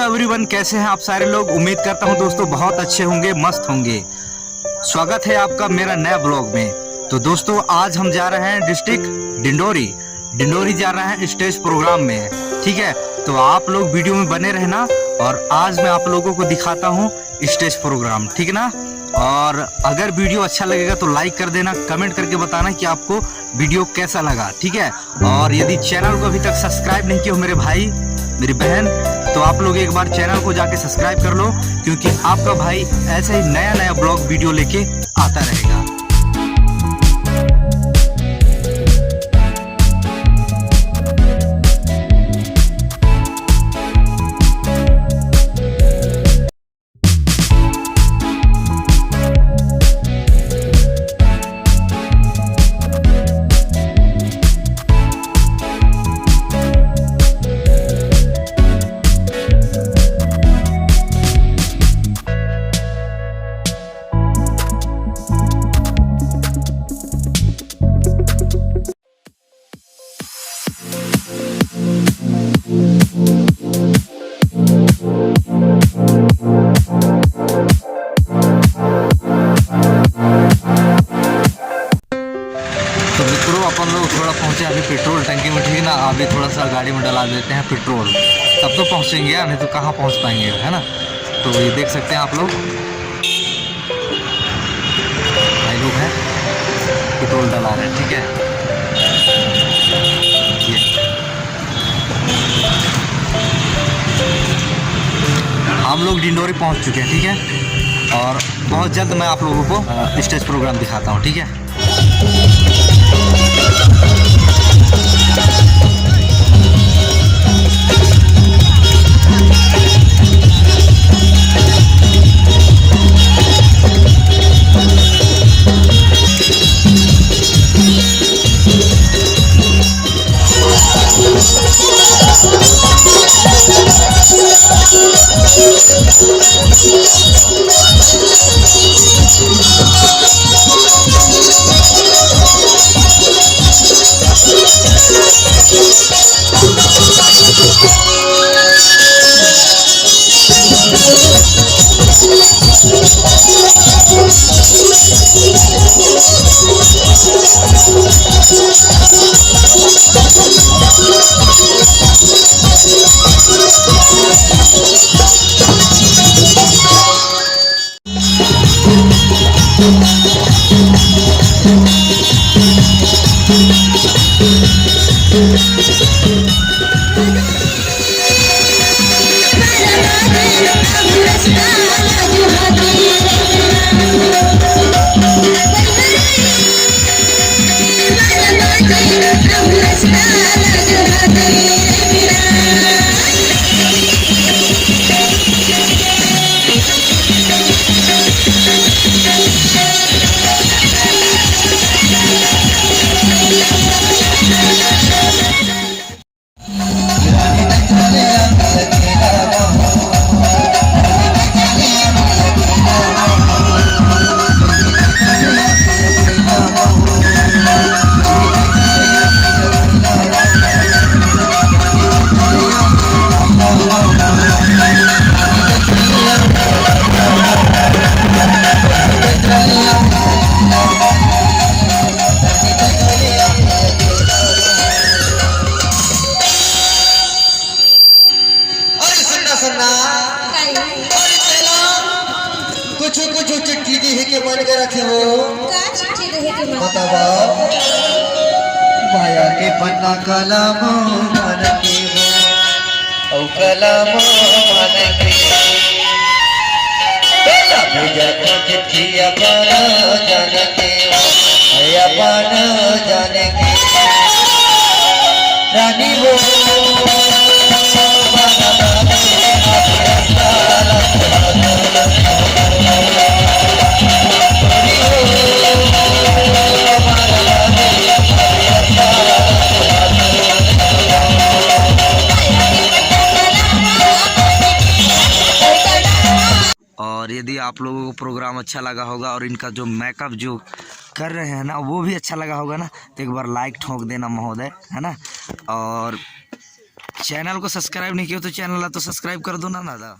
Everyone, कैसे हैं आप सारे लोग। उम्मीद करता हूं दोस्तों बहुत अच्छे होंगे, मस्त होंगे। स्वागत है आपका मेरा नया ब्लॉग में। तो दोस्तों आज हम जा रहे हैं डिस्ट्रिक्ट डिंडोरी जा रहे हैं स्टेज प्रोग्राम में। ठीक है, तो आप लोग वीडियो में बने रहना और आज मैं आप लोगों को दिखाता हूँ स्टेज प्रोग्राम। ठीक है ना। और अगर वीडियो अच्छा लगेगा तो लाइक कर देना, कमेंट करके बताना कि आपको वीडियो कैसा लगा। ठीक है, और यदि चैनल को अभी तक सब्सक्राइब नहीं किया हो मेरे भाई मेरी बहन, तो आप लोग एक बार चैनल को जाके सब्सक्राइब कर लो, क्योंकि आपका भाई ऐसे ही नया नया ब्लॉग वीडियो लेके आता रहेगा। अपन लोग थोड़ा पहुंचे अभी पेट्रोल टंकी में। ठीक ना, अभी थोड़ा सा गाड़ी में डला देते हैं पेट्रोल, तब तो पहुंचेंगे यार, नहीं तो कहाँ पहुंच पाएंगे, है ना। तो ये देख सकते हैं आप लोग, भाई लोग हैं पेट्रोल डला रहे हैं। ठीक है, ये हम लोग डिंडोरी पहुंच चुके हैं। ठीक है, और बहुत जल्द मैं आप लोगों को स्टेज प्रोग्राम दिखाता हूँ। ठीक है। कुछ चिट्ठी दी के मन के रखे हो बतावा माया के पन्ना कलम मन के हो औ कलम मन के बेला भेजा चिट्ठी अपन जान के अपन जान के रानी वो और यदि आप लोगों को प्रोग्राम अच्छा लगा होगा और इनका जो मेकअप जो कर रहे हैं ना वो भी अच्छा लगा होगा ना, तो एक बार लाइक ठोक देना महोदय, है ना। और चैनल को सब्सक्राइब नहीं किया तो चैनल तो सब्सक्राइब कर दो ना दादा।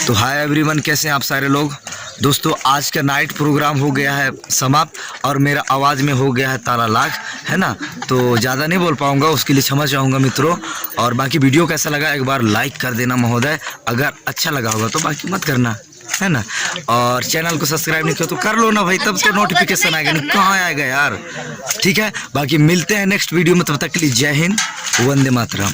तो हाय एवरीवन, कैसे हैं आप सारे लोग। दोस्तों आज का नाइट प्रोग्राम हो गया है समाप्त और मेरा आवाज़ में हो गया है ताला लाग, है ना। तो ज़्यादा नहीं बोल पाऊँगा, उसके लिए क्षमा चाहूँगा मित्रों। और बाकी वीडियो कैसा लगा एक बार लाइक कर देना महोदय, अगर अच्छा लगा होगा तो बाकी मत करना, है ना। और चैनल को सब्सक्राइब नहीं किया तो कर लो ना भाई, तब तो नोटिफिकेशन आएगा, नहीं कहाँ आएगा यार। ठीक है, बाकी मिलते हैं नेक्स्ट वीडियो में, तब तक के लिए जय हिंद, वंदे मातरम।